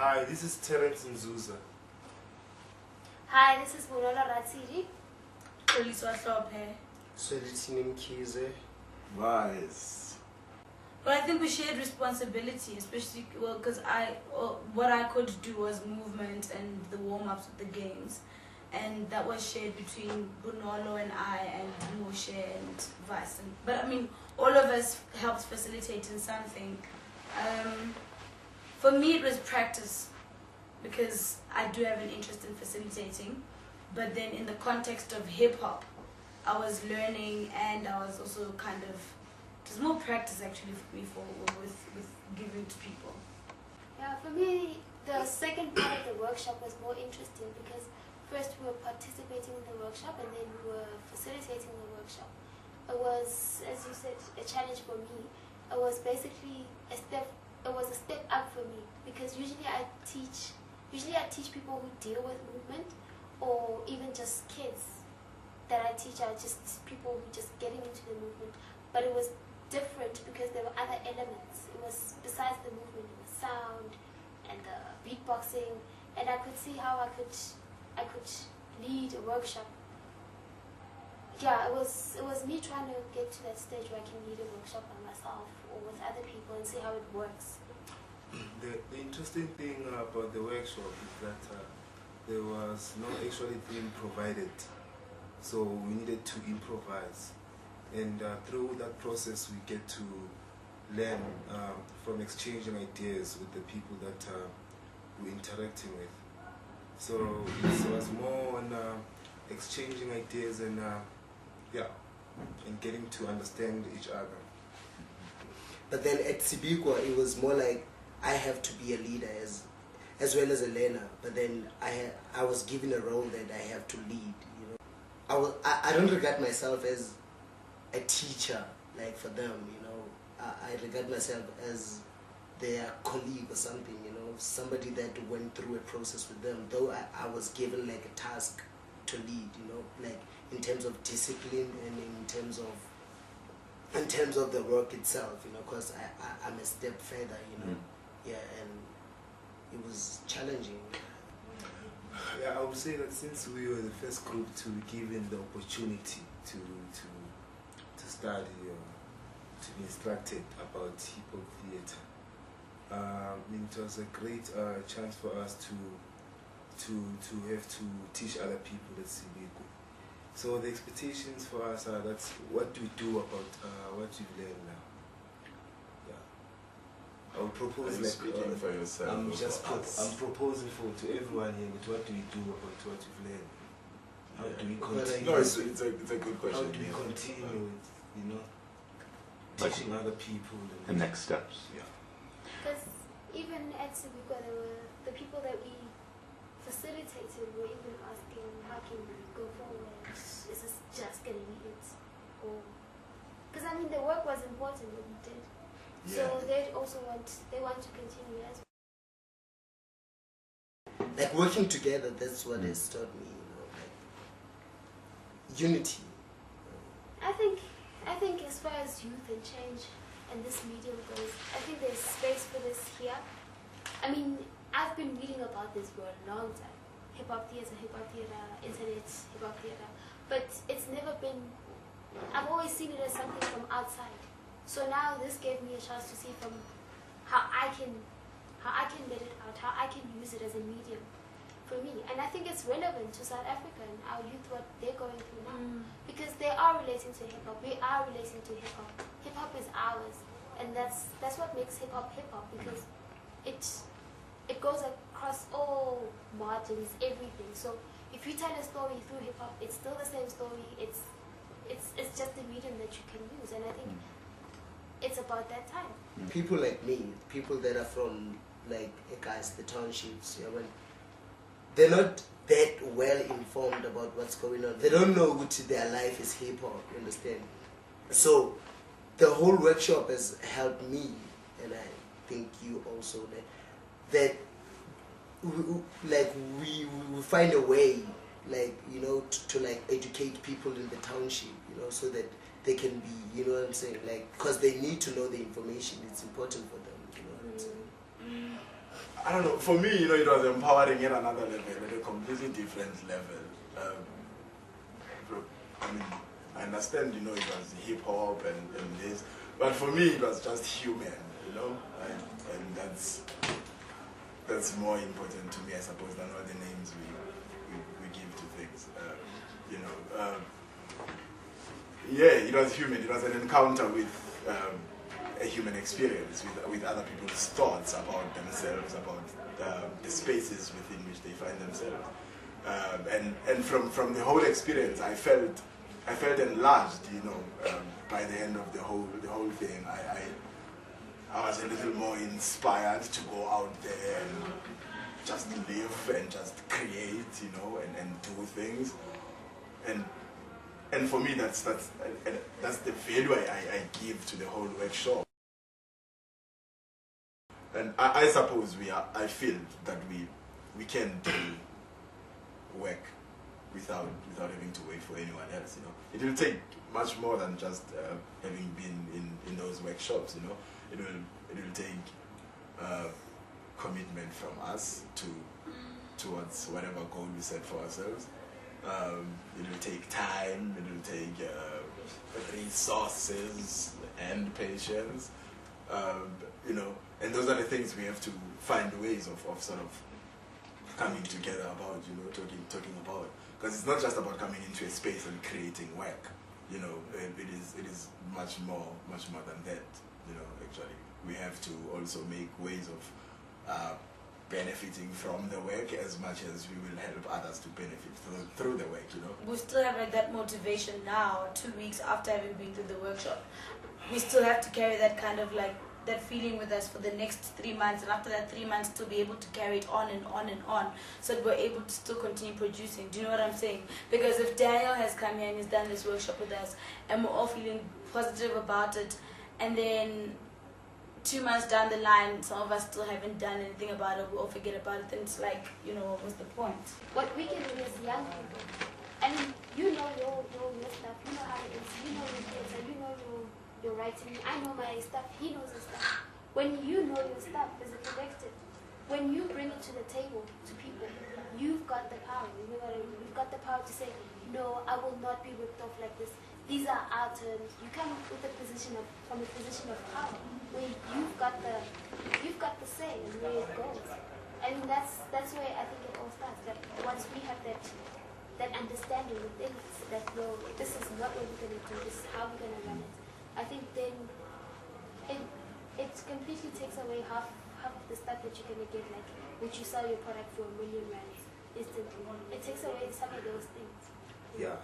Hi, this is Terence Nzuza. Hi, this is Munola Ratsiri. Police Wasophe. Swelithini Mkhize. Wise. But I think we shared responsibility, especially because what I could do was movement and the warm-ups of the games, and that was shared between Bunolo and I and Moshe and Vas. But I mean, all of us helped facilitate in something. For me, it was practice, because I do have an interest in facilitating. But then in the context of hip-hop, I was learning, and I was also kind of, it was more practice actually for me with giving to people. Yeah, for me, the second part of the workshop was more interesting because first we were participating in the workshop and then we were facilitating the workshop. It was, as you said, a challenge for me. It was basically a step up for me because usually I teach people who deal with movement, or even just kids that I teach are just people who just getting into the movement. But it was different because there were other elements. It was besides the movement, it was sound and the beatboxing, and I could see how I could lead a workshop. Yeah, it was me trying to get to that stage where I can lead a workshop by myself or with other people and see how it works. The interesting thing about the workshop is that there was no actual theme provided, so we needed to improvise. And through that process, we get to learn from exchanging ideas with the people that we're interacting with. So it was more on exchanging ideas and and getting to understand each other. But then at Sibikwa, it was more like I have to be a leader as well as a learner. But then I was given a role that I have to lead. You know, I don't regard myself as a teacher like for them. You know, I regard myself as their colleague or something. You know, somebody that went through a process with them. Though I was given like a task to lead. You know, like in terms of discipline and in terms of the work itself, you know, because I'm a step further, you know. Yeah, and it was challenging. Yeah, I would say that since we were the first group to be given the opportunity to study or to be instructed about hip-hop theater, it was a great chance for us to have to teach other people at Sibiko. So the expectations for us are that's what do we do about what we've learned now. I would propose, like, speaking for yourself. I'm proposing to everyone here, but what do we do about what we've learned? How do we continue? No, it's a good question. How do we continue with, you know, teaching other people? The next steps. Yeah. Because even at Sibikwa, there were the people that we facilitated were even asking, how can we go forward? Is this just going to be it? Or because I mean, the work was important what we did. Yeah. So they want to continue as well. Like working together, that's what it's taught me, you know, like unity. I think as far as youth and change and this medium goes, I think there's space for this here. I mean, I've been reading about this for a long time. Hip-hop theater, internet, hip-hop theater. But it's never been, I've always seen it as something from outside. So now this gave me a chance to see from how I can let it out, how I can use it as a medium for me. And I think it's relevant to South Africa and our youth, what they're going through now. Because they are relating to hip-hop, we are relating to hip-hop. Hip-hop is ours, and that's what makes hip-hop hip-hop, because it goes across all margins, everything. So if you tell a story through hip-hop, it's still the same story, it's just a medium that you can use, and I think it's about that time. People like me, people that are from like guys, the townships, yeah, they're not that well informed about what's going on. They don't know what their life is hip hop, you understand? So the whole workshop has helped me, and I think you also, that we find a way, like, you know, to like educate people in the township, you know, so that they can be, you know what I'm saying, like, because they need to know the information. It's important for them, you know what I'm saying. I don't know. For me, it was empowering at another level, at a completely different level. I mean, I understand, it was hip hop and this, but for me, it was just human, and that's more important to me, I suppose, than all the names we give to things. Yeah, it was human. It was an encounter with a human experience, with other people's thoughts about themselves, about the spaces within which they find themselves. And from the whole experience, I felt enlarged, by the end of the whole thing. I was a little more inspired to go out there and just live and just create, and do things. And for me, that's the value I give to the whole workshop. And I suppose I feel that we can do work without having to wait for anyone else. It will take much more than just having been in those workshops. It will take commitment from us towards whatever goal we set for ourselves. It will take time. It will take resources and patience. And those are the things we have to find ways of sort of coming together about, talking about. Because it's not just about coming into a space and creating work. It is much more than that. Actually, we have to also make ways of benefiting from the work as much as we will help others to benefit through the work. We still have that motivation now, 2 weeks after having been through the workshop. We still have to carry that kind of that feeling with us for the next 3 months, and after that 3 months to be able to carry it on and on and on, so that we're able to still continue producing. Do you know what I'm saying? Because if Daniel has come here and he's done this workshop with us, and we're all feeling positive about it, and then 2 months down the line, some of us still haven't done anything about it, we all forget about it, then it's like, what was the point? What we can do as young people, I mean, you know your stuff, you know how it is, you know your kids, and you know your writing. I know my stuff, he knows his stuff. When you know your stuff as a collective, when you bring it to the table, to people, you've got the power, you know what I mean? You've got the power to say, no, I will not be ripped off like this. These are our terms. You come with from a position of power, where you've got the say in where it goes. I mean, that's where I think it all starts. That once we have that understanding within us, that no, this is not what we're gonna do. This is how we're gonna run it. I think then it completely takes away half of the stuff that you're gonna get, like would you sell your product for R1 million instantly. It takes away some of those things. Yeah.